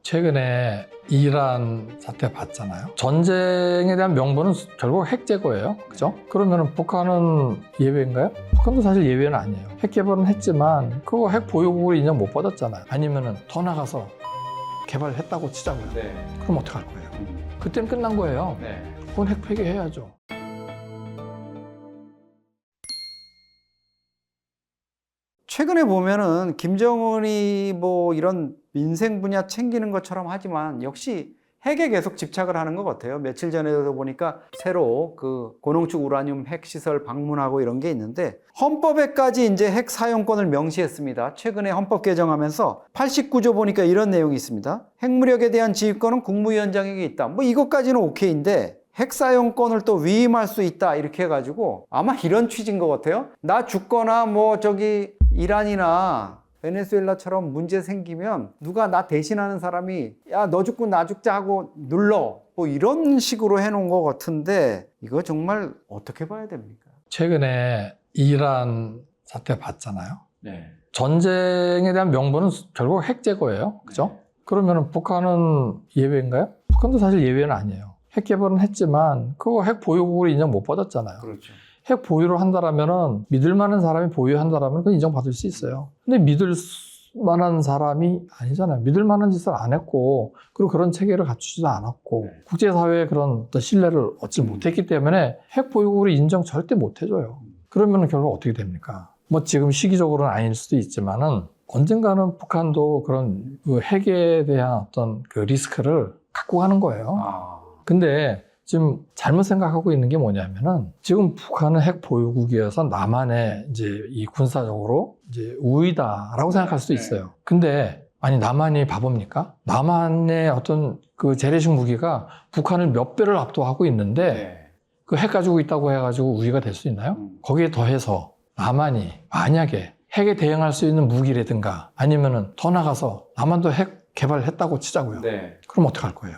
최근에 이란 사태 봤잖아요. 전쟁에 대한 명분은 결국 핵 제거예요. 그죠? 그러면 북한은 예외인가요? 북한도 사실 예외는 아니에요. 핵 개발은 했지만 그거 핵 보유국으로 인정 못 받았잖아요. 아니면은 더 나가서 개발했다고 치자고요. 네. 그럼 어떡할 거예요? 그때는 끝난 거예요. 네. 그건 핵 폐기해야죠. 최근에 보면은 김정은이 뭐 이런 민생 분야 챙기는 것처럼 하지만 역시 핵에 계속 집착을 하는 것 같아요. 며칠 전에도 보니까 새로 그 고농축 우라늄 핵시설 방문하고 이런 게 있는데 헌법에까지 이제 핵 사용권을 명시했습니다. 최근에 헌법 개정하면서 89조 보니까 이런 내용이 있습니다. 핵무력에 대한 지휘권은 국무위원장에게 있다. 뭐 이것까지는 오케이인데 핵 사용권을 또 위임할 수 있다 이렇게 해가지고 아마 이런 취지인 것 같아요. 나 죽거나 뭐 저기 이란이나 베네수엘라처럼 문제 생기면 누가 나 대신하는 사람이 야 너 죽고 나 죽자 하고 눌러 뭐 이런 식으로 해놓은 것 같은데 이거 정말 어떻게 봐야 됩니까? 최근에 이란 사태 봤잖아요. 네. 전쟁에 대한 명분은 결국 핵 제거예요. 그죠? 그러면 북한은 예외인가요? 북한도 사실 예외는 아니에요. 핵 개발은 했지만 그거 핵 보유국으로 인정 못 받았잖아요. 그렇죠. 핵 보유를 한다라면은 믿을 만한 사람이 보유한다라면 그건 인정받을 수 있어요. 근데 믿을 만한 사람이 아니잖아요. 믿을 만한 짓을 안 했고 그리고 그런 체계를 갖추지도 않았고 네. 국제사회의 그런 어떤 신뢰를 얻지 못했기 때문에 핵 보유국으로 인정 절대 못 해줘요. 그러면 결국 어떻게 됩니까? 뭐 지금 시기적으로는 아닐 수도 있지만은 언젠가는 북한도 그런 그 핵에 대한 어떤 그 리스크를 갖고 가는 거예요. 근데 지금 잘못 생각하고 있는 게 뭐냐면은 지금 북한은 핵 보유국이어서 남한의 이제 이 군사적으로 이제 우위다라고 생각할 수도 있어요. 근데 아니 남한이 바보입니까? 남한의 어떤 그 재래식 무기가 북한을 몇 배를 압도하고 있는데 네. 그 핵 가지고 있다고 해가지고 우위가 될 수 있나요? 거기에 더해서 남한이 만약에 핵에 대응할 수 있는 무기라든가 아니면은 더 나가서 남한도 핵 개발했다고 치자고요. 네. 그럼 어떡할 거예요?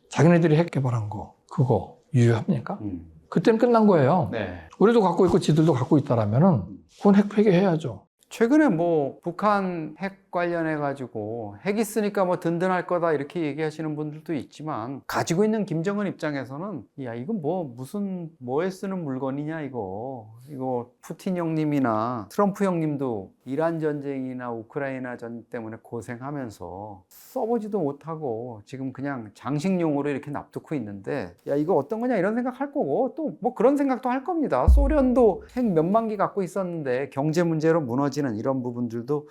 자기네들이 핵 개발한 거 그거 유효합니까? 그때는 끝난 거예요. 네. 우리도 갖고 있고 지들도 갖고 있다라면은 그건 핵 폐기해야죠. 최근에 뭐 북한 핵 관련해 가지고 핵 있으니까 뭐 든든할 거다 이렇게 얘기하시는 분들도 있지만 가지고 있는 김정은 입장에서는 야 이건 뭐 무슨 뭐에 쓰는 물건이냐 이거 푸틴 형님이나 트럼프 형님도 이란 전쟁이나 우크라이나 전 때문에 고생하면서 써보지도 못하고 지금 그냥 장식용으로 이렇게 놔두고 있는데 야 이거 어떤 거냐 이런 생각 할 거고 또 뭐 그런 생각도 할 겁니다. 소련도 핵 몇만 개 갖고 있었는데 경제 문제로 무너지는 이런 부분들도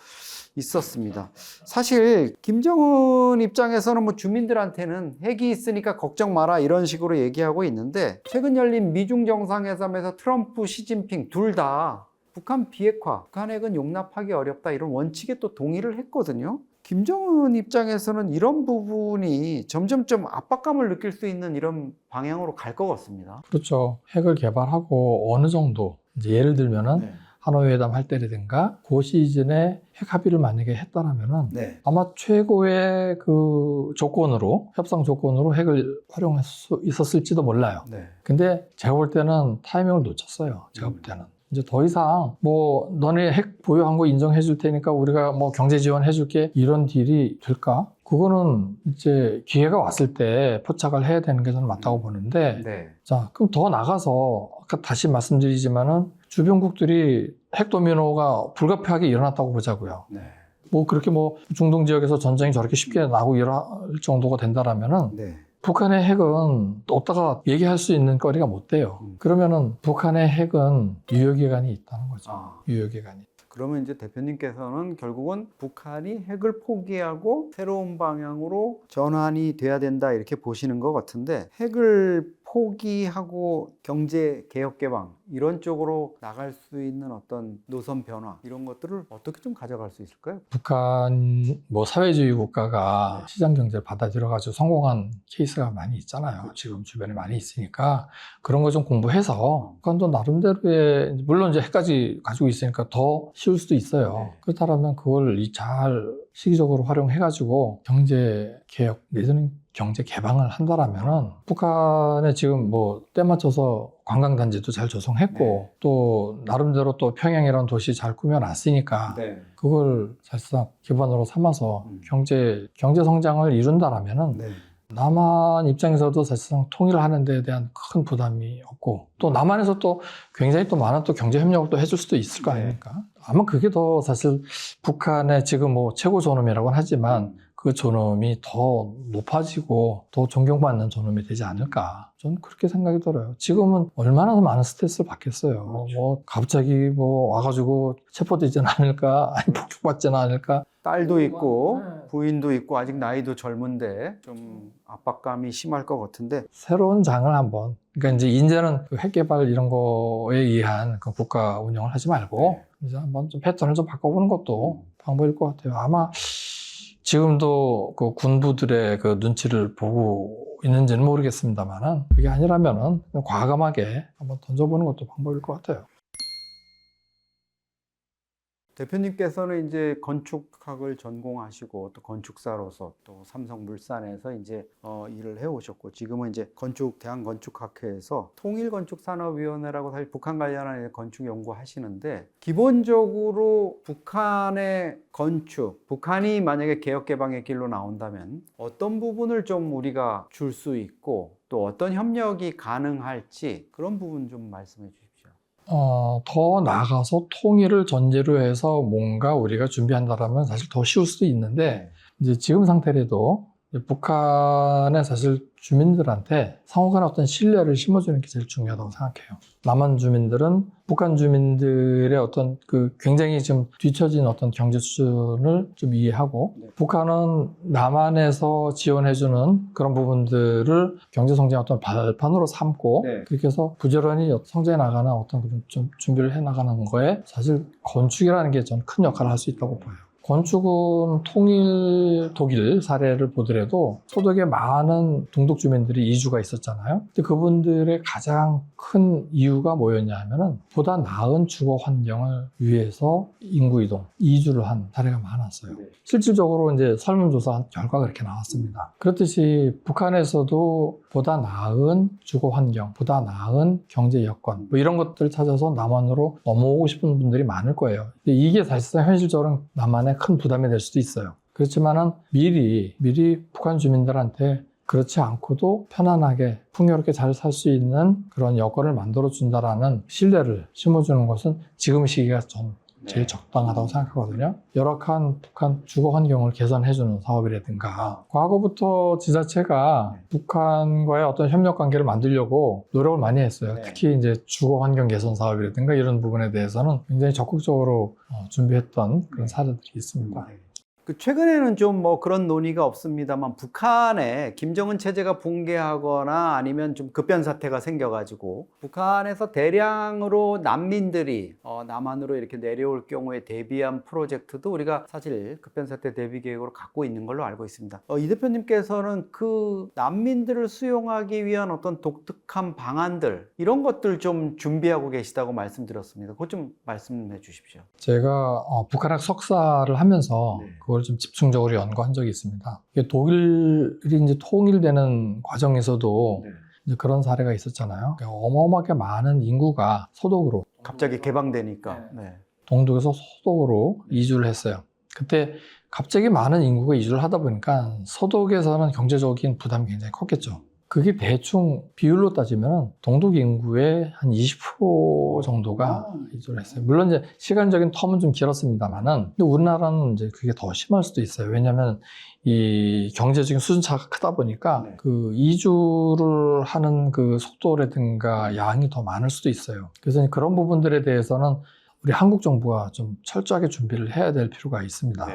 있었습니다. 사실 김정은 입장에서는 뭐 주민들한테는 핵이 있으니까 걱정 마라 이런 식으로 얘기하고 있는데 최근 열린 미중 정상회담에서 트럼프, 시진핑 둘 다 북한 비핵화, 북한 핵은 용납하기 어렵다 이런 원칙에 또 동의를 했거든요. 김정은 입장에서는 이런 부분이 점점점 압박감을 느낄 수 있는 이런 방향으로 갈 것 같습니다. 그렇죠. 핵을 개발하고 어느 정도 이제 예를 들면은 네. 하노이 회담 할 때라든가 그 시즌에 핵 합의를 만약에 했다라면은 네. 아마 최고의 그 조건으로 협상 조건으로 핵을 활용할 수 있었을지도 몰라요. 네. 근데 제가 볼 때는 타이밍을 놓쳤어요. 제가 볼 때는. 이제 더 이상 뭐 너네 핵 보유한 거 인정해 줄 테니까 우리가 뭐 경제 지원해 줄게 이런 딜이 될까? 그거는 이제 기회가 왔을 때 포착을 해야 되는 게 저는 맞다고 보는데 네. 자, 그럼 더 나가서 아까 다시 말씀드리지만은 주변국들이 핵 도미노가 불가피하게 일어났다고 보자고요. 네. 뭐 그렇게 뭐 중동 지역에서 전쟁이 저렇게 쉽게 나고 일어날 정도가 된다라면은 네. 북한의 핵은 없다가 얘기할 수 있는 거리가 못 돼요. 그러면은 북한의 핵은 유효기간이 있다는 거죠. 유효기간이. 그러면 이제 대표님께서는 결국은 북한이 핵을 포기하고 새로운 방향으로 전환이 돼야 된다 이렇게 보시는 것 같은데 핵을 포기하고 경제 개혁 개방 이런 쪽으로 나갈 수 있는 어떤 노선 변화 이런 것들을 어떻게 좀 가져갈 수 있을까요? 북한 뭐 사회주의 국가가 시장 경제를 받아들여가지고 성공한 케이스가 많이 있잖아요. 지금 주변에 많이 있으니까 그런 거 좀 공부해서 북한도 나름대로의 물론 이제 핵까지 가지고 있으니까 더 쉬울 수도 있어요. 그렇다면 그걸 잘 시기적으로 활용해가지고 경제 개혁 내지는 경제 개방을 한다라면은 북한에 지금 뭐 때 맞춰서 관광단지도 잘 조성했고 네. 또 나름대로 또 평양이라는 도시 잘 꾸며놨으니까 네. 그걸 사실상 기반으로 삼아서 경제 성장을 이룬다라면은 네. 남한 입장에서도 사실상 통일을 하는 데 대한 큰 부담이 없고 또 남한에서 또 굉장히 또 많은 또 경제 협력을 또 해줄 수도 있을 거 네. 아닙니까? 아마 그게 더 사실 북한의 지금 뭐 최고 존엄이라고는 하지만 그 존엄이 더 높아지고 더 존경받는 존엄이 되지 않을까. 저는 그렇게 생각이 들어요. 지금은 얼마나 많은 스트레스를 받겠어요. 뭐 갑자기 뭐 와가지고 체포되지는 않을까, 아니 폭격받지는 않을까. 딸도 있고 부인도 있고 아직 나이도 젊은데 좀 압박감이 심할 것 같은데. 새로운 장을 한번. 그러니까 이제는 그 핵 개발 이런 거에 의한 그 국가 운영을 하지 말고 이제 한번 좀 패턴을 좀 바꿔보는 것도 방법일 것 같아요. 아마 지금도 그 군부들의 그 눈치를 보고 있는지는 모르겠습니다만은 그게 아니라면은 그냥 과감하게 한번 던져보는 것도 방법일 것 같아요. 대표님께서는 이제 건축학을 전공하시고 또 건축사로서 또 삼성물산에서 이제 일을 해오셨고 지금은 이제 대한건축학회에서 통일건축산업위원회라고 사실 북한 관련한 건축 연구하시는데 기본적으로 북한의 건축, 북한이 만약에 개혁개방의 길로 나온다면 어떤 부분을 좀 우리가 줄 수 있고 또 어떤 협력이 가능할지 그런 부분 좀 말씀해 주십시오. 더 나아가서 통일을 전제로 해서 뭔가 우리가 준비한다라면 사실 더 쉬울 수도 있는데 이제 지금 상태라도 북한의 사실 주민들한테 상호간의 어떤 신뢰를 심어주는 게 제일 중요하다고 생각해요. 남한 주민들은 북한 주민들의 어떤 그 굉장히 좀 뒤처진 어떤 경제 수준을 좀 이해하고 북한은 남한에서 지원해주는 그런 부분들을 경제 성장의 어떤 발판으로 삼고 그렇게 해서 부지런히 성장해 나가는 어떤 그런 좀 준비를 해 나가는 거에 사실 건축이라는 게 전 큰 역할을 할 수 있다고 봐요. 건축은 통일 독일 사례를 보더라도 소득에 많은 동독 주민들이 이주가 있었잖아요. 근데 그분들의 가장 큰 이유가 뭐였냐 하면은 보다 나은 주거 환경을 위해서 인구 이동, 이주를 한 사례가 많았어요. 실질적으로 이제 설문조사 결과가 그렇게 나왔습니다. 그렇듯이 북한에서도 보다 나은 주거 환경, 보다 나은 경제 여건, 뭐 이런 것들을 찾아서 남한으로 넘어오고 싶은 분들이 많을 거예요. 근데 이게 사실상 현실적으로 남한의 큰 부담이 될 수도 있어요. 그렇지만은 미리 북한 주민들한테 그렇지 않고도 편안하게 풍요롭게 잘 살 수 있는 그런 여건을 만들어 준다라는 신뢰를 심어주는 것은 지금 시기가 전 제일 적당하다고 생각하거든요. 열악한 북한 주거 환경을 개선해주는 사업이라든가 과거부터 지자체가 북한과의 어떤 협력 관계를 만들려고 노력을 많이 했어요. 특히 이제 주거 환경 개선 사업이라든가 이런 부분에 대해서는 굉장히 적극적으로 준비했던 그런 사례들이 있습니다. 최근에는 좀 뭐 그런 논의가 없습니다만 북한에 김정은 체제가 붕괴하거나 아니면 좀 급변 사태가 생겨가지고 북한에서 대량으로 난민들이 남한으로 이렇게 내려올 경우에 대비한 프로젝트도 우리가 사실 급변 사태 대비 계획으로 갖고 있는 걸로 알고 있습니다. 이 대표님께서는 그 난민들을 수용하기 위한 어떤 독특한 방안들 이런 것들 좀 준비하고 계시다고 말씀드렸습니다. 그것 좀 말씀해 주십시오. 제가 북한학 석사를 하면서 그걸 좀 집중적으로 연구한 적이 있습니다. 독일이 이제 통일되는 과정에서도 이제 그런 사례가 있었잖아요. 어마어마하게 많은 인구가 서독으로 갑자기 개방되니까 동독에서 서독으로 이주를 했어요. 그때 갑자기 많은 인구가 이주를 하다 보니까 서독에서는 경제적인 부담이 굉장히 컸겠죠. 그게 대충 비율로 따지면 동독 인구의 한 20% 정도가 이주를 했어요. 물론 이제 시간적인 텀은 좀 길었습니다만은, 근데 우리나라는 이제 그게 더 심할 수도 있어요. 왜냐하면 이 경제적인 수준차가 크다 보니까 그 이주를 하는 그 속도라든가 양이 더 많을 수도 있어요. 그래서 그런 부분들에 대해서는 우리 한국 정부가 좀 철저하게 준비를 해야 될 필요가 있습니다.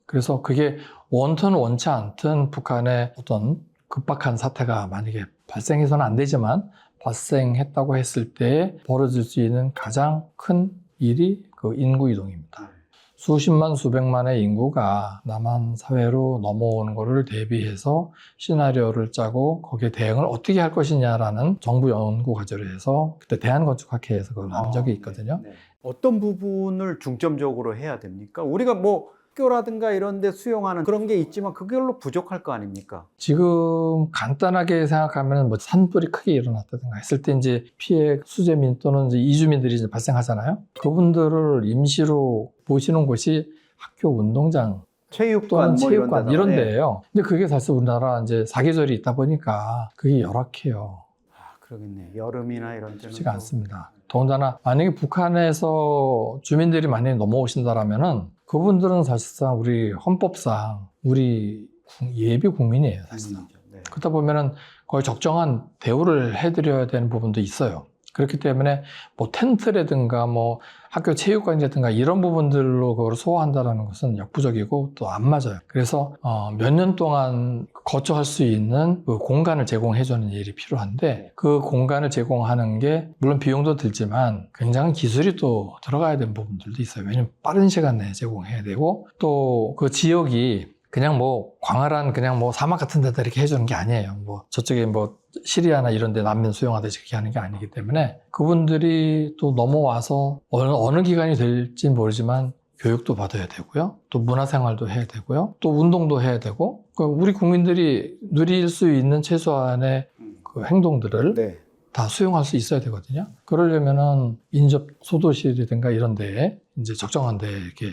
그래서 그게 원든 원치 않든 북한의 어떤 급박한 사태가 만약에 발생해서는 안 되지만 발생했다고 했을 때 벌어질 수 있는 가장 큰 일이 그 인구 이동입니다. 수십만 수백만의 인구가 남한 사회로 넘어오는 것을 대비해서 시나리오를 짜고 거기에 대응을 어떻게 할 것이냐라는 정부 연구 과제를 해서 그때 대한건축학회에서 그걸 한 적이 있거든요. 어떤 부분을 중점적으로 해야 됩니까? 우리가 뭐 학교라든가 이런 데 수용하는 그런 게 있지만 그걸로 부족할 거 아닙니까? 지금 간단하게 생각하면 뭐 산불이 크게 일어났다든가 했을 때 이제 피해 수재민 또는 이제 이주민들이 이제 발생하잖아요. 그분들을 임시로 모시는 곳이 학교 운동장 체육관 또는 뭐 체육관 이런 데다가, 예. 데예요. 근데 그게 사실 우리나라 이제 사계절이 있다 보니까 그게 열악해요. 아, 그러겠네. 여름이나 이런 때는 쉽지가 또- 않습니다. 더군다나 만약에 북한에서 주민들이 만약에 넘어오신다라면은 그분들은 사실상 우리 헌법상 우리 예비 국민이에요, 사실상. 네. 그러다 보면은 거의 적정한 대우를 해드려야 되는 부분도 있어요. 그렇기 때문에 뭐 텐트라든가 뭐 학교 체육관이라든가 이런 부분들로 그걸 소화한다는 것은 역부족이고 또 안 맞아요. 그래서 몇 년 동안 거처할 수 있는 그 공간을 제공해주는 일이 필요한데 그 공간을 제공하는 게 물론 비용도 들지만 굉장한 기술이 또 들어가야 되는 부분들도 있어요. 왜냐면 빠른 시간 내에 제공해야 되고 또 그 지역이 그냥 뭐 광활한 그냥 뭐 사막 같은 데다 이렇게 해주는 게 아니에요. 뭐 저쪽에 뭐 시리아나 이런 데 난민 수용하듯이 그렇게 하는 게 아니기 때문에 그분들이 또 넘어와서 어느 기간이 될지 모르지만 교육도 받아야 되고요. 또 문화생활도 해야 되고요. 또 운동도 해야 되고 우리 국민들이 누릴 수 있는 최소한의 그 행동들을 네. 다 수용할 수 있어야 되거든요. 그러려면은 인접 소도시라든가 이런 데에 이제 적정한 데에 이렇게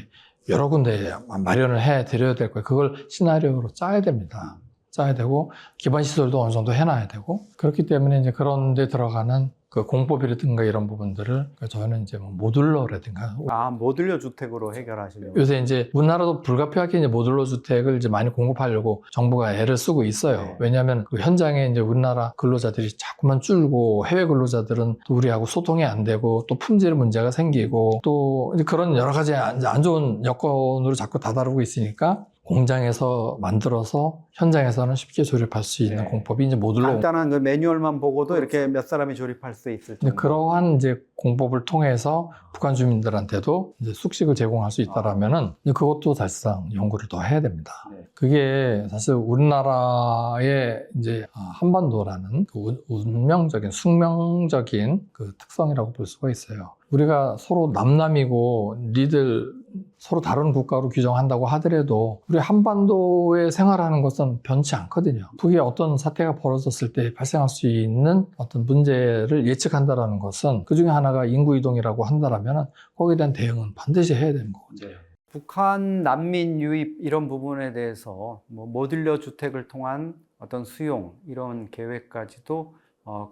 여러 군데 마련을 해 드려야 될 거예요. 그걸 시나리오로 짜야 됩니다. 짜야 되고 기반 시설도 어느 정도 해놔야 되고 그렇기 때문에 이제 그런 데 들어가는 그 공법이라든가 이런 부분들을 저희는 이제 뭐 모듈러라든가 아, 모듈러 주택으로 해결하시려고. 요새 이제 우리나라도 불가피하게 이제 모듈러 주택을 이제 많이 공급하려고 정부가 애를 쓰고 있어요. 네. 왜냐하면 그 현장에 이제 우리나라 근로자들이 자꾸만 줄고 해외 근로자들은 또 우리하고 소통이 안 되고 또 품질 문제가 생기고 또 이제 그런 여러 가지 안 좋은 여건으로 자꾸 다다르고 있으니까 공장에서 만들어서 현장에서는 쉽게 조립할 수 있는 네. 공법이 이제 모듈러 간단한 그 매뉴얼만 보고도 이렇게 몇 사람이 조립할 수 있을 이제 정도. 그러한 이제 공법을 통해서 북한 주민들한테도 이제 숙식을 제공할 수 있다라면은 이제 그것도 사실상 연구를 더 해야 됩니다. 네. 그게 사실 우리나라의 이제 한반도라는 그 운명적인 숙명적인 그 특성이라고 볼 수가 있어요. 우리가 서로 남남이고 니들 서로 다른 국가로 규정한다고 하더라도 우리 한반도에 생활하는 것은 변치 않거든요. 북에 어떤 사태가 벌어졌을 때 발생할 수 있는 어떤 문제를 예측한다는 것은 그 중에 하나가 인구 이동이라고 한다면 거기에 대한 대응은 반드시 해야 되는 거거든요. 북한 난민 유입 이런 부분에 대해서 뭐 모듈러 주택을 통한 어떤 수용 이런 계획까지도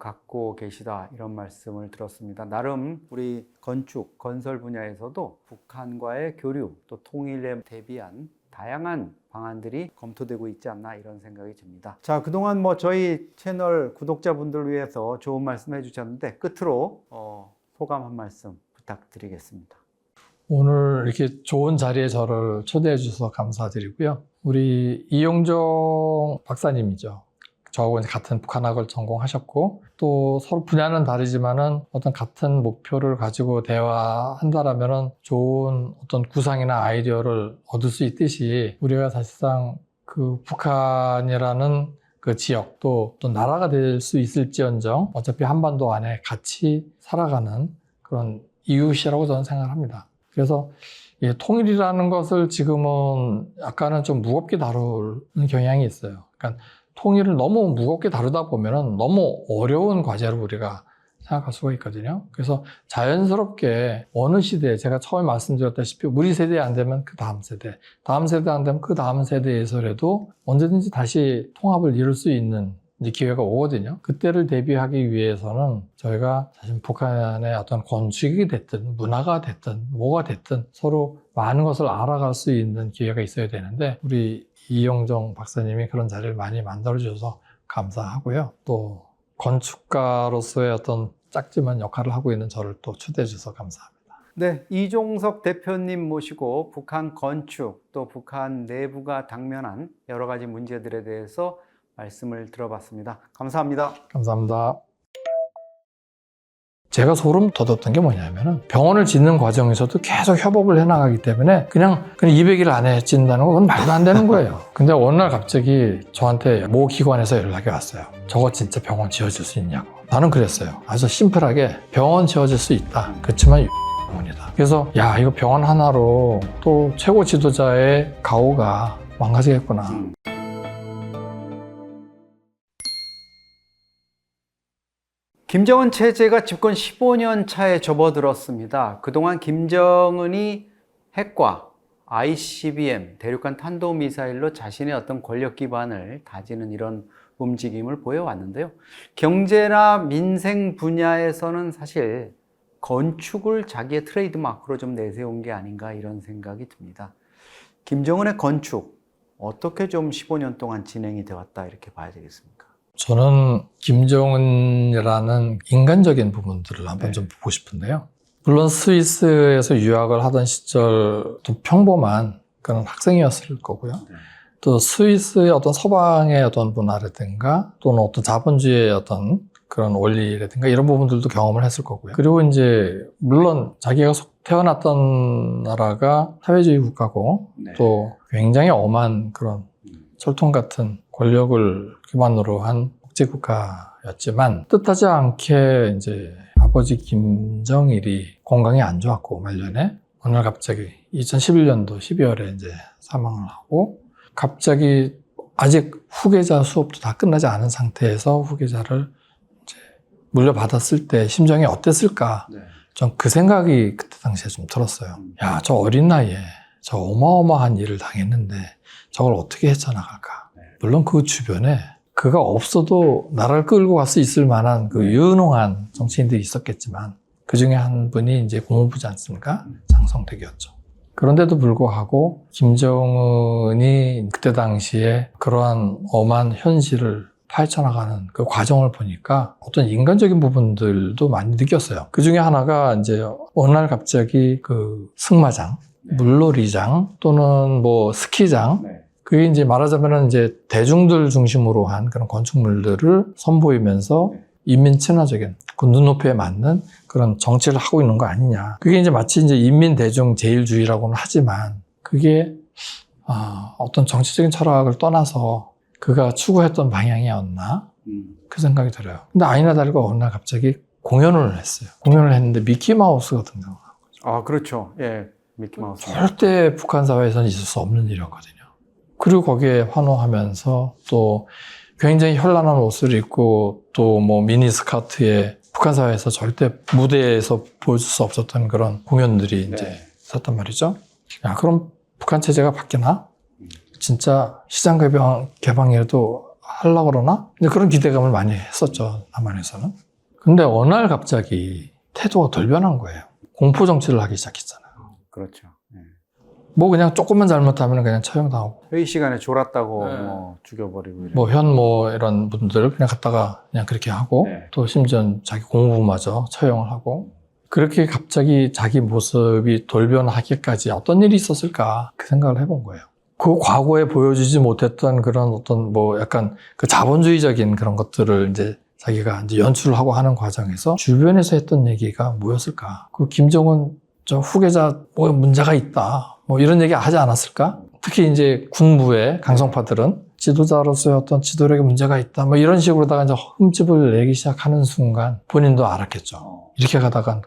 갖고 계시다 이런 말씀을 들었습니다. 나름 우리 건축, 건설 분야에서도 북한과의 교류 또 통일에 대비한 다양한 방안들이 검토되고 있지 않나 이런 생각이 듭니다. 자, 그동안 뭐 저희 채널 구독자분들 위해서 좋은 말씀 해주셨는데 끝으로 소감 한 말씀 부탁드리겠습니다. 오늘 이렇게 좋은 자리에 저를 초대해 주셔서 감사드리고요. 우리 이용정 박사님이죠. 저하고 이제 같은 북한학을 전공하셨고 또 서로 분야는 다르지만은 어떤 같은 목표를 가지고 대화한다라면은 좋은 어떤 구상이나 아이디어를 얻을 수 있듯이 우리가 사실상 그 북한이라는 그 지역 또 나라가 될 수 있을지언정 어차피 한반도 안에 같이 살아가는 그런 이웃이라고 저는 생각을 합니다. 그래서 통일이라는 것을 지금은 약간은 좀 무겁게 다루는 경향이 있어요. 그러니까 통일을 너무 무겁게 다루다 보면은 너무 어려운 과제로 우리가 생각할 수가 있거든요. 그래서 자연스럽게 어느 시대에 제가 처음에 말씀드렸다시피 우리 세대에 안 되면 그 다음 세대, 다음 세대 안 되면 그 다음 세대에서라도 언제든지 다시 통합을 이룰 수 있는 이제 기회가 오거든요. 그때를 대비하기 위해서는 저희가 사실 북한의 어떤 건축이 됐든 문화가 됐든 뭐가 됐든 서로 많은 것을 알아갈 수 있는 기회가 있어야 되는데 우리 이용정 박사님이 그런 자리를 많이 만들어주셔서 감사하고요. 또 건축가로서의 어떤 작지만 역할을 하고 있는 저를 또 초대해 주셔서 감사합니다. 네, 이종석 대표님 모시고 북한 건축 또 북한 내부가 당면한 여러 가지 문제들에 대해서 말씀을 들어봤습니다. 감사합니다. 감사합니다. 제가 소름 돋았던 게 뭐냐면은 병원을 짓는 과정에서도 계속 협업을 해나가기 때문에 그냥 200일 안에 짓는다는 건 말도 안 되는 거예요. 근데 어느 날 갑자기 저한테 모 기관에서 연락이 왔어요. 저거 진짜 병원 지어질 수 있냐고. 나는 그랬어요. 아주 심플하게 병원 지어질 수 있다. 그렇지만 병원이다. 그래서 야, 이거 병원 하나로 또 최고 지도자의 가오가 망가지겠구나. 김정은 체제가 집권 15년 차에 접어들었습니다. 그동안 김정은이 핵과 ICBM, 대륙간 탄도미사일로 자신의 어떤 권력 기반을 다지는 이런 움직임을 보여왔는데요. 경제나 민생 분야에서는 사실 건축을 자기의 트레이드마크로 좀 내세운 게 아닌가 이런 생각이 듭니다. 김정은의 건축, 어떻게 좀 15년 동안 진행이 되었다 이렇게 봐야 되겠습니까? 저는 김정은이라는 인간적인 부분들을 한번 좀 보고 싶은데요. 물론 스위스에서 유학을 하던 시절 좀 평범한 그런 학생이었을 거고요. 또 스위스의 어떤 서방의 어떤 문화라든가 또는 어떤 자본주의의 어떤 그런 원리라든가 이런 부분들도 경험을 했을 거고요. 그리고 이제 물론 자기가 태어났던 나라가 사회주의 국가고 또 굉장히 엄한 그런 철통 같은 권력을 기반으로 한 국제국가였지만 뜻하지 않게 이제 아버지 김정일이 건강이 안 좋았고 말년에 어느 날 갑자기 2011년도 12월에 이제 사망을 하고 갑자기 아직 후계자 수업도 다 끝나지 않은 상태에서 후계자를 이제 물려받았을 때 심정이 어땠을까? 전 그 생각이 그때 당시에 좀 들었어요. 야, 저 어린 나이에 저 어마어마한 일을 당했는데 저걸 어떻게 헤쳐나갈까? 물론 그 주변에 그가 없어도 나라를 끌고 갈 수 있을 만한 그 유능한 정치인들이 있었겠지만 그 중에 한 분이 이제 고문부지 않습니까? 장성택이었죠. 그런데도 불구하고 김정은이 그때 당시에 그러한 엄한 현실을 파헤쳐나가는 그 과정을 보니까 어떤 인간적인 부분들도 많이 느꼈어요. 그 중에 하나가 이제 어느 날 갑자기 그 승마장, 물놀이장 또는 뭐 스키장 그게 이제 말하자면은 이제 대중들 중심으로 한 그런 건축물들을 선보이면서 인민 친화적인 그 눈높이에 맞는 그런 정치를 하고 있는 거 아니냐. 그게 이제 마치 이제 인민 대중 제일주의라고는 하지만 그게 어떤 정치적인 철학을 떠나서 그가 추구했던 방향이었나? 그 생각이 들어요. 근데 아니나 다를까 어느 날 갑자기 공연을 했어요. 공연을 했는데 미키마우스가 등장한 거죠. 그렇죠. 예, 미키마우스. 절대 북한 사회에서는 있을 수 없는 일이었거든요. 그리고 거기에 환호하면서 또 굉장히 현란한 옷을 입고 또 뭐 미니스커트에 북한 사회에서 절대 무대에서 보여줄 수 없었던 그런 공연들이 이제 있었단 말이죠. 야, 그럼 북한 체제가 바뀌나? 진짜 시장 개방이라도 하려고 그러나? 이제 그런 기대감을 많이 했었죠, 남한에서는. 근데 어느 날 갑자기 태도가 덜 변한 거예요. 공포 정치를 하기 시작했잖아요. 그렇죠. 뭐 그냥 조금만 잘못하면 그냥 처형당하고. 회의 시간에 졸았다고 뭐 죽여버리고. 뭐 이런 분들을 그냥 갖다가 그냥 그렇게 하고 또 심지어 자기 공무부마저 처형을 하고 그렇게 갑자기 자기 모습이 돌변하기까지 어떤 일이 있었을까 그 생각을 해본 거예요. 그 과거에 보여주지 못했던 그런 어떤 뭐 약간 그 자본주의적인 그런 것들을 이제 자기가 이제 연출을 하고 하는 과정에서 주변에서 했던 얘기가 뭐였을까? 그 김정은 저 후계자 뭐 문제가 있다. 뭐 이런 얘기 하지 않았을까? 특히 이제 군부의 강성파들은 지도자로서의 어떤 지도력에 문제가 있다. 뭐 이런 식으로다가 이제 흠집을 내기 시작하는 순간 본인도 알았겠죠. 이렇게 가다가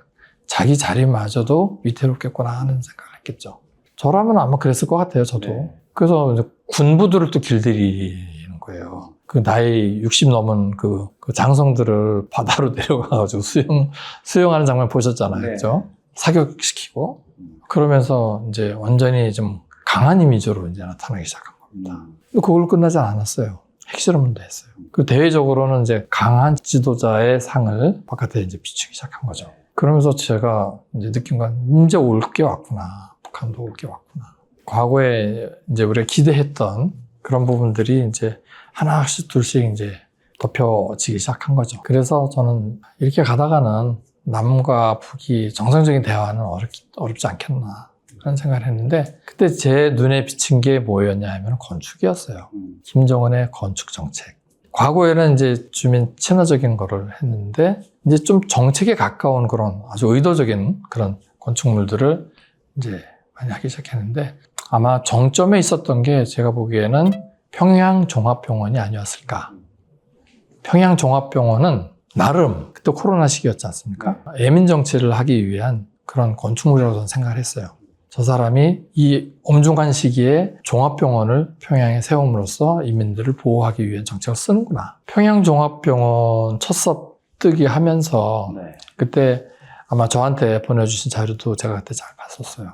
자기 자리마저도 위태롭겠구나 하는 생각을 했겠죠. 저라면 아마 그랬을 것 같아요, 저도. 그래서 이제 군부들을 또 길들이는 거예요. 그 나이 60 넘은 그 장성들을 바다로 내려가가지고 수영하는 장면 보셨잖아요. 그죠? 사격시키고. 그러면서 이제 완전히 좀 강한 이미지로 이제 나타나기 시작한 겁니다. 그걸로 끝나지 않았어요. 핵실험도 했어요. 그 대외적으로는 이제 강한 지도자의 상을 바깥에 이제 비추기 시작한 거죠. 그러면서 제가 이제 느낀 건 이제 올 게 왔구나. 북한도 올 게 왔구나. 과거에 이제 우리가 기대했던 그런 부분들이 이제 하나씩 둘씩 이제 덮여지기 시작한 거죠. 그래서 저는 이렇게 가다가는 남과 북이 정상적인 대화는 어렵지 않겠나 그런 생각을 했는데 그때 제 눈에 비친 게 뭐였냐 하면 건축이었어요. 김정은의 건축 정책. 과거에는 이제 주민 친화적인 거를 했는데 이제 좀 정책에 가까운 그런 아주 의도적인 그런 건축물들을 이제 많이 하기 시작했는데 아마 정점에 있었던 게 제가 보기에는 평양종합병원이 아니었을까. 평양종합병원은 나름 그때 코로나 시기였지 않습니까? 애민 정치를 하기 위한 그런 건축물이라고 저는 생각을 했어요. 저 사람이 이 엄중한 시기에 종합병원을 평양에 세움으로써 인민들을 보호하기 위한 정책을 쓰는구나. 평양종합병원 첫 섭득이 하면서 네. 그때 아마 저한테 보내주신 자료도 제가 그때 잘 봤었어요.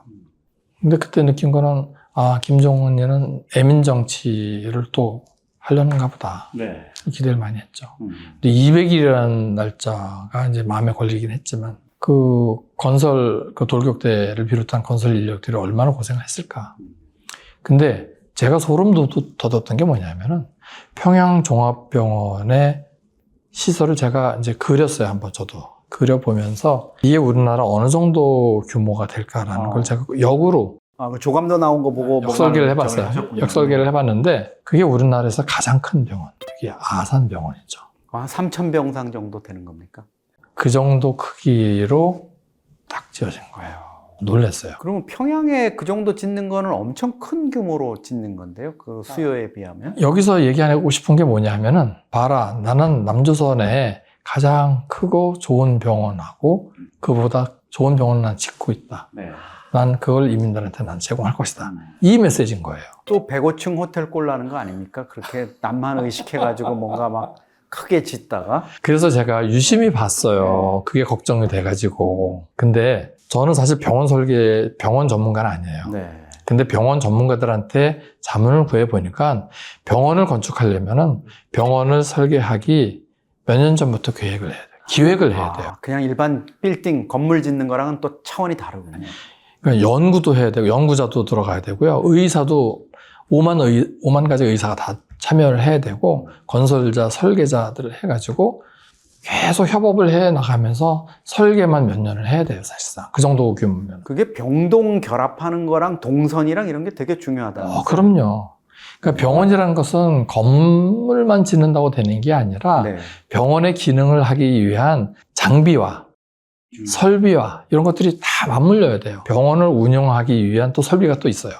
근데 그때 느낀 거는 김정은이는 애민 정치를 또 하려는가 보다. 네. 기대를 많이 했죠. 근데 200일이라는 날짜가 이제 마음에 걸리긴 했지만 그 건설, 그 돌격대를 비롯한 건설 인력들이 얼마나 고생을 했을까. 근데 제가 소름 돋았던 게 뭐냐면은 평양종합병원의 시설을 제가 이제 그렸어요. 한번 저도. 그려보면서 이게 우리나라 어느 정도 규모가 될까라는 걸 제가 역으로 그 조감도 나온 거 보고 역설계를 뭔가 해봤어요. 하셨군요. 역설계를 해봤는데 그게 우리나라에서 가장 큰 병원. 그게 아산병원이죠. 한 3,000병상 정도 되는 겁니까? 그 정도 크기로 딱 지어진 거예요. 놀랐어요. 그러면 평양에 그 정도 짓는 거는 엄청 큰 규모로 짓는 건데요. 그 수요에 비하면. 여기서 얘기하고 싶은 게 뭐냐 하면은 봐라, 나는 남조선에 가장 크고 좋은 병원하고 그보다 좋은 병원을 난 짓고 있다. 네. 난 그걸 이민들한테 난 제공할 것이다. 이 메시지인 거예요. 또 105층 호텔 꼴라는 거 아닙니까? 그렇게 남만 의식해가지고 뭔가 막 크게 짓다가. 그래서 제가 유심히 봤어요. 그게 걱정이 돼가지고. 근데 저는 사실 병원 전문가는 아니에요. 네. 근데 병원 전문가들한테 자문을 구해보니까 병원을 건축하려면은 병원을 설계하기 몇 년 전부터 계획을 해야 돼요. 기획을 해야 돼요. 그냥 일반 빌딩, 건물 짓는 거랑은 또 차원이 다르군요. 그러니까 연구도 해야 되고, 연구자도 들어가야 되고요. 의사도 5만 가지 의사가 다 참여를 해야 되고, 건설자, 설계자들을 해가지고 계속 협업을 해 나가면서 설계만 몇 년을 해야 돼요, 사실상. 그 정도 규모면. 그게 병동 결합하는 거랑 동선이랑 이런 게 되게 중요하다. 그럼요. 그러니까 병원이라는 것은 건물만 짓는다고 되는 게 아니라 네. 병원의 기능을 하기 위한 장비와 설비와 이런 것들이 다 맞물려야 돼요. 병원을 운영하기 위한 또 설비가 또 있어요.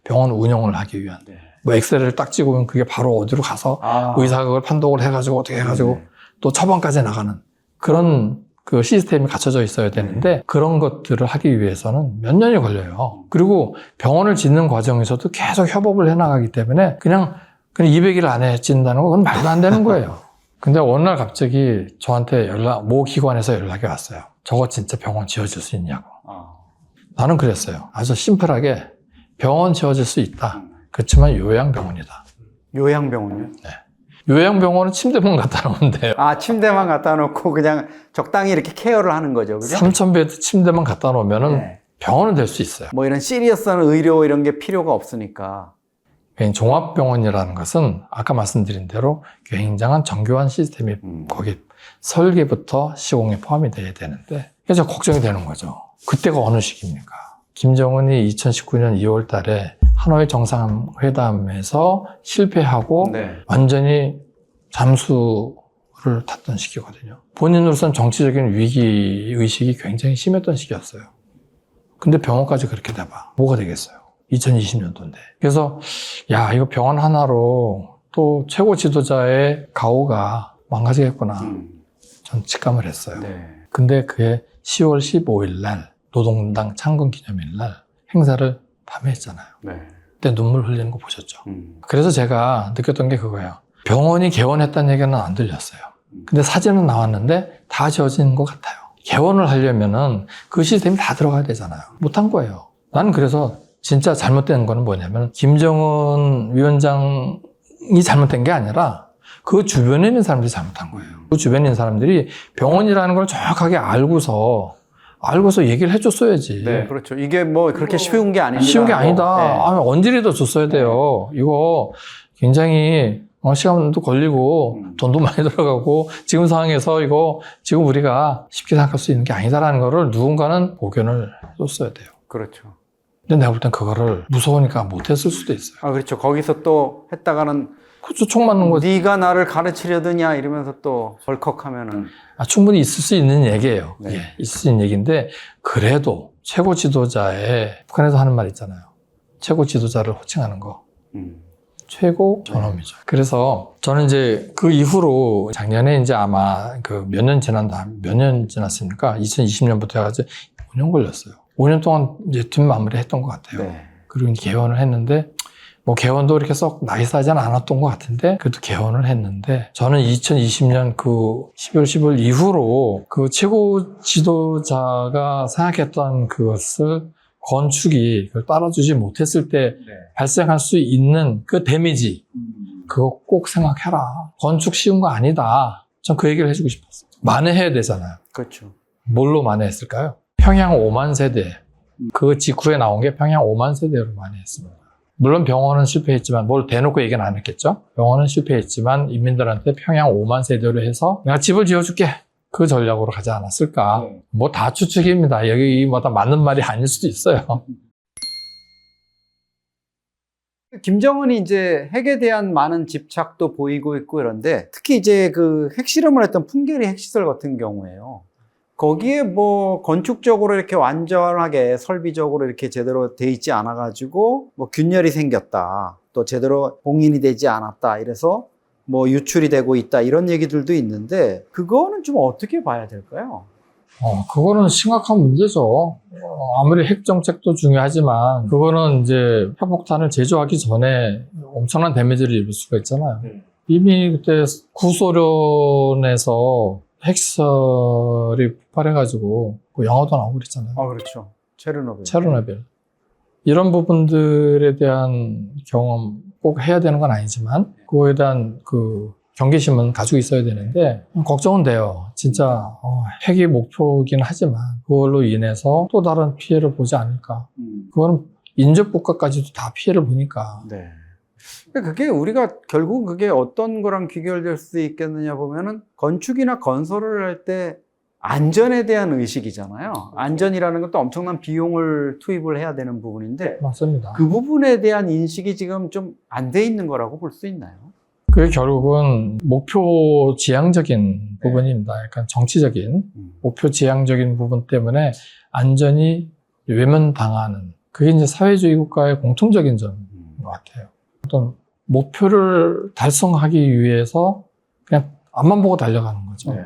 병원 운영을 하기 위한. 네. 뭐 엑셀을 딱 찍으면 그게 바로 어디로 가서 의사가 그걸 판독을 해가지고 어떻게 해가지고 또 처방까지 나가는 그런 그 시스템이 갖춰져 있어야 되는데 그런 것들을 하기 위해서는 몇 년이 걸려요. 그리고 병원을 짓는 과정에서도 계속 협업을 해나가기 때문에 그냥 200일 안에 짓는다는 건 말도 안 되는 거예요. 근데 어느 날 갑자기 저한테 모 기관에서 연락이 왔어요. 저거 진짜 병원 지어질 수 있냐고. 나는 그랬어요. 아주 심플하게 병원 지어질 수 있다. 그렇지만 요양병원이다. 요양병원이요? 네. 요양병원은 침대만 갖다 놓으면 돼요. 침대만 갖다 놓고 그냥 적당히 이렇게 케어를 하는 거죠. 그죠? 3,000베드 침대만 갖다 놓으면은 네. 병원은 될 수 있어요. 뭐 이런 시리어스한 의료 이런 게 필요가 없으니까. 종합병원이라는 것은 아까 말씀드린 대로 굉장한 정교한 시스템이 거기 설계부터 시공에 포함이 돼야 되는데 그래서 걱정이 되는 거죠. 그때가 어느 시기입니까? 김정은이 2019년 2월 달에 하노이 정상회담에서 실패하고 완전히 잠수를 탔던 시기거든요. 본인으로서는 정치적인 위기의식이 굉장히 심했던 시기였어요. 근데 병원까지 그렇게 돼봐. 뭐가 되겠어요? 2020년도인데. 그래서 이거 병원 하나로 또 최고 지도자의 가오가 망가지겠구나. 전 직감을 했어요. 근데 그게 10월 15일 날 노동당 창건 기념일 날 행사를 밤에 했잖아요. 그때 눈물 흘리는 거 보셨죠? 그래서 제가 느꼈던 게 그거예요. 병원이 개원했다는 얘기는 안 들렸어요. 근데 사진은 나왔는데 다 지어진 것 같아요. 개원을 하려면은 그 시스템이 다 들어가야 되잖아요. 못한 거예요. 나는 그래서 진짜 잘못된 거는 뭐냐면 김정은 위원장이 잘못된 게 아니라 그 주변에 있는 사람들이 잘못한 거예요. 그 주변에 있는 사람들이 병원이라는 걸 정확하게 알고서 얘기를 해줬어야지. 네, 그렇죠. 이게 뭐 그렇게 쉬운 게 아닙니다. 쉬운 게 아니다. 네. 언질이도 줬어야 돼요. 이거 굉장히 시간도 걸리고 돈도 많이 들어가고 지금 상황에서 이거 지금 우리가 쉽게 생각할 수 있는 게 아니다라는 거를 누군가는 복견을 해줬어야 돼요. 그렇죠. 근데 내가 볼 땐 그거를 무서우니까 못했을 수도 있어요. 그렇죠. 거기서 또 했다가는 그렇죠. 총 맞는 거 네가 나를 가르치려드냐 이러면서 또 벌컥하면은 충분히 있을 수 있는 얘기예요. 네. 예, 있을 수 있는 얘기인데 그래도 최고 지도자의 북한에서 하는 말 있잖아요. 최고 지도자를 호칭하는 거. 최고 존엄이죠. 그래서 저는 이제 그 이후로 작년에 이제 아마 몇 년 지났습니까? 2020년부터 해가지고 5년 걸렸어요. 5년 동안 이제 뒷마무리 했던 것 같아요. 네. 그리고 이제 개원을 했는데, 뭐 개원도 이렇게 썩 나이스하진 않았던 것 같은데, 그래도 개원을 했는데, 저는 2020년 그 12월 15일 이후로 그 최고 지도자가 생각했던 그것을 건축이 그걸 따라주지 못했을 때 발생할 수 있는 그 데미지, 그거 꼭 생각해라. 건축 쉬운 거 아니다. 전 그 얘기를 해주고 싶었어요. 만회해야 되잖아요. 그렇죠. 뭘로 만회했을까요? 평양 5만 세대. 그 직후에 나온 게 평양 5만 세대로 만회했습니다. 물론 병원은 실패했지만, 뭘 대놓고 얘기는 안 했겠죠? 병원은 실패했지만 인민들한테 평양 5만 세대로 해서 내가 집을 지어줄게. 그 전략으로 가지 않았을까? 뭐 다 추측입니다. 여기 뭐 다 맞는 말이 아닐 수도 있어요. 김정은이 이제 핵에 대한 많은 집착도 보이고 있고 이런데, 특히 이제 그 핵실험을 했던 풍계리 핵시설 같은 경우에요. 거기에 뭐 건축적으로 이렇게 완전하게 설비적으로 이렇게 제대로 돼 있지 않아가지고 뭐 균열이 생겼다. 또 제대로 봉인이 되지 않았다. 이래서 뭐 유출이 되고 있다. 이런 얘기들도 있는데, 그거는 좀 어떻게 봐야 될까요? 그거는 심각한 문제죠. 아무리 핵 정책도 중요하지만, 그거는 이제 핵폭탄을 제조하기 전에 엄청난 데미지를 입을 수가 있잖아요. 이미 그때 구소련에서 핵시설이 폭발해가지고, 그 영화도 나오고 그랬잖아요. 아, 그렇죠. 체르노빌. 체르노빌. 이런 부분들에 대한 경험 꼭 해야 되는 건 아니지만, 그거에 대한 그 경계심은 가지고 있어야 되는데, 걱정은 돼요. 진짜, 핵이 목표이긴 하지만, 그걸로 인해서 또 다른 피해를 보지 않을까. 그거는 인접 국가까지도 다 피해를 보니까. 네. 그게 우리가 결국 그게 어떤 거랑 귀결될 수 있겠느냐 보면은, 건축이나 건설을 할 때 안전에 대한 의식이잖아요. 안전이라는 것도 엄청난 비용을 투입을 해야 되는 부분인데, 맞습니다. 그 부분에 대한 인식이 지금 좀 안 돼 있는 거라고 볼 수 있나요? 그게 결국은 목표 지향적인 부분입니다. 약간 정치적인 목표 지향적인 부분 때문에 안전이 외면당하는, 그게 이제 사회주의 국가의 공통적인 점인 것 같아요. 어떤 목표를 달성하기 위해서 그냥 앞만 보고 달려가는 거죠. 네.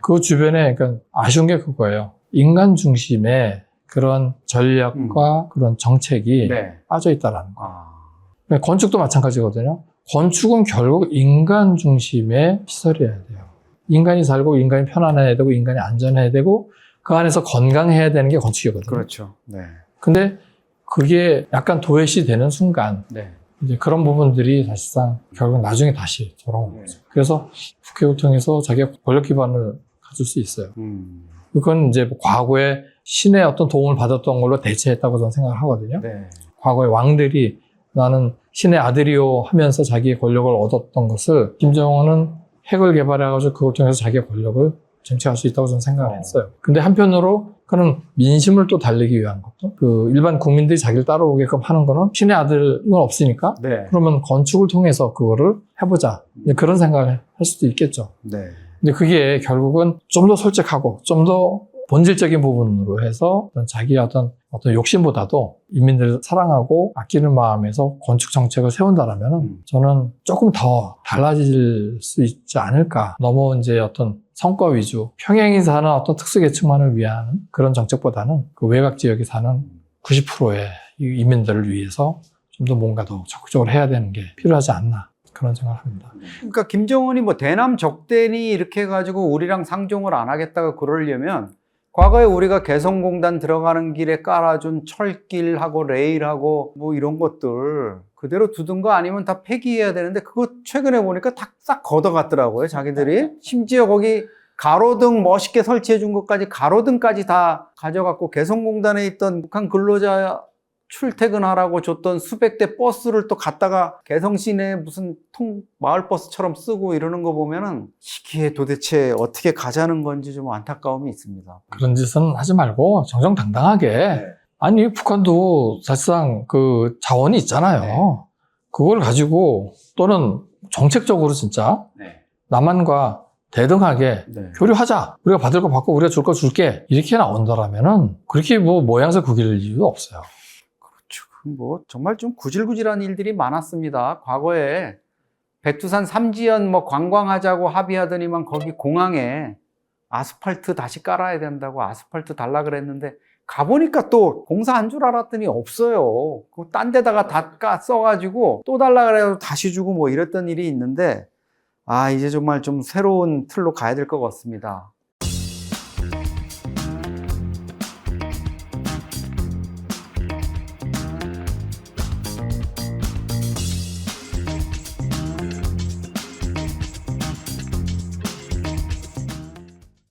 그 주변에, 그러니까 아쉬운 게 그거예요. 인간 중심의 그런 전략과 그런 정책이 네. 빠져 있다라는 거. 아. 건축도 마찬가지거든요. 건축은 결국 인간 중심의 시설이어야 돼요. 인간이 살고 인간이 편안해야 되고 인간이 안전해야 되고 그 안에서 건강해야 되는 게 건축이거든요. 그렇죠. 네. 근데 그게 약간 도외시 되는 순간 네. 이제 그런 부분들이 사실상 결국 나중에 다시 돌아오는 거죠. 그래서 국회를 통해서 자기가 권력 기반을 가질 수 있어요. 그건 이제 과거에 신의 어떤 도움을 받았던 걸로 대체했다고 저는 생각을 하거든요. 네. 과거의 왕들이 나는 신의 아들이요 하면서 자기의 권력을 얻었던 것을 김정은은 핵을 개발해가지고 그걸 통해서 자기의 권력을 쟁취할 수 있다고 저는 생각을 했어요. 근데 한편으로 그는 민심을 또 달래기 위한 것도, 그 일반 국민들이 자기를 따라오게끔 하는 거는 신의 아들은 없으니까 네. 그러면 건축을 통해서 그거를 해보자. 그런 생각을 할 수도 있겠죠. 네. 근데 그게 결국은 좀 더 솔직하고 좀 더 본질적인 부분으로 해서 자기의 어떤 욕심보다도 인민들을 사랑하고 아끼는 마음에서 건축 정책을 세운다라면 저는 조금 더 달라질 수 있지 않을까. 너무 이제 어떤 성과 위주, 평양에 사는 어떤 특수계층만을 위한 그런 정책보다는 그 외곽 지역에 사는 90%의 인민들을 위해서 좀 더 뭔가 더 적극적으로 해야 되는 게 필요하지 않나. 그런 생각을 합니다. 그러니까 김정은이 뭐 대남 적대니 이렇게 해가지고 우리랑 상종을 안 하겠다고 그러려면, 과거에 우리가 개성공단 들어가는 길에 깔아준 철길하고 레일하고 뭐 이런 것들 그대로 두든 거 아니면 다 폐기해야 되는데, 그거 최근에 보니까 싹 걷어갔더라고요, 자기들이. 심지어 거기 가로등 멋있게 설치해 준 것까지, 가로등까지 다 가져갔고, 개성공단에 있던 북한 근로자 출퇴근하라고 줬던 수백 대 버스를 또 갖다가 개성 시내 무슨 마을버스처럼 쓰고 이러는 거 보면은 시기에 도대체 어떻게 가자는 건지 좀 안타까움이 있습니다. 그런 짓은 하지 말고 정정당당하게. 아니, 북한도 사실상 그 자원이 있잖아요. 그걸 가지고 또는 정책적으로 진짜 남한과 대등하게 교류하자. 우리가 받을 거 받고 우리가 줄 거 줄게. 이렇게 나온다라면은 그렇게 뭐 모양새 구길 이유도 없어요. 뭐 정말 좀 구질구질한 일들이 많았습니다. 과거에 백두산 삼지연 뭐 관광하자고 합의하더니만 거기 공항에 아스팔트 다시 깔아야 된다고 아스팔트 달라 그랬는데 가보니까 또 공사한 줄 알았더니 없어요. 딴 데다가 다 써가지고 또 달라 그래서 다시 주고 뭐 이랬던 일이 있는데, 이제 정말 좀 새로운 틀로 가야 될 것 같습니다.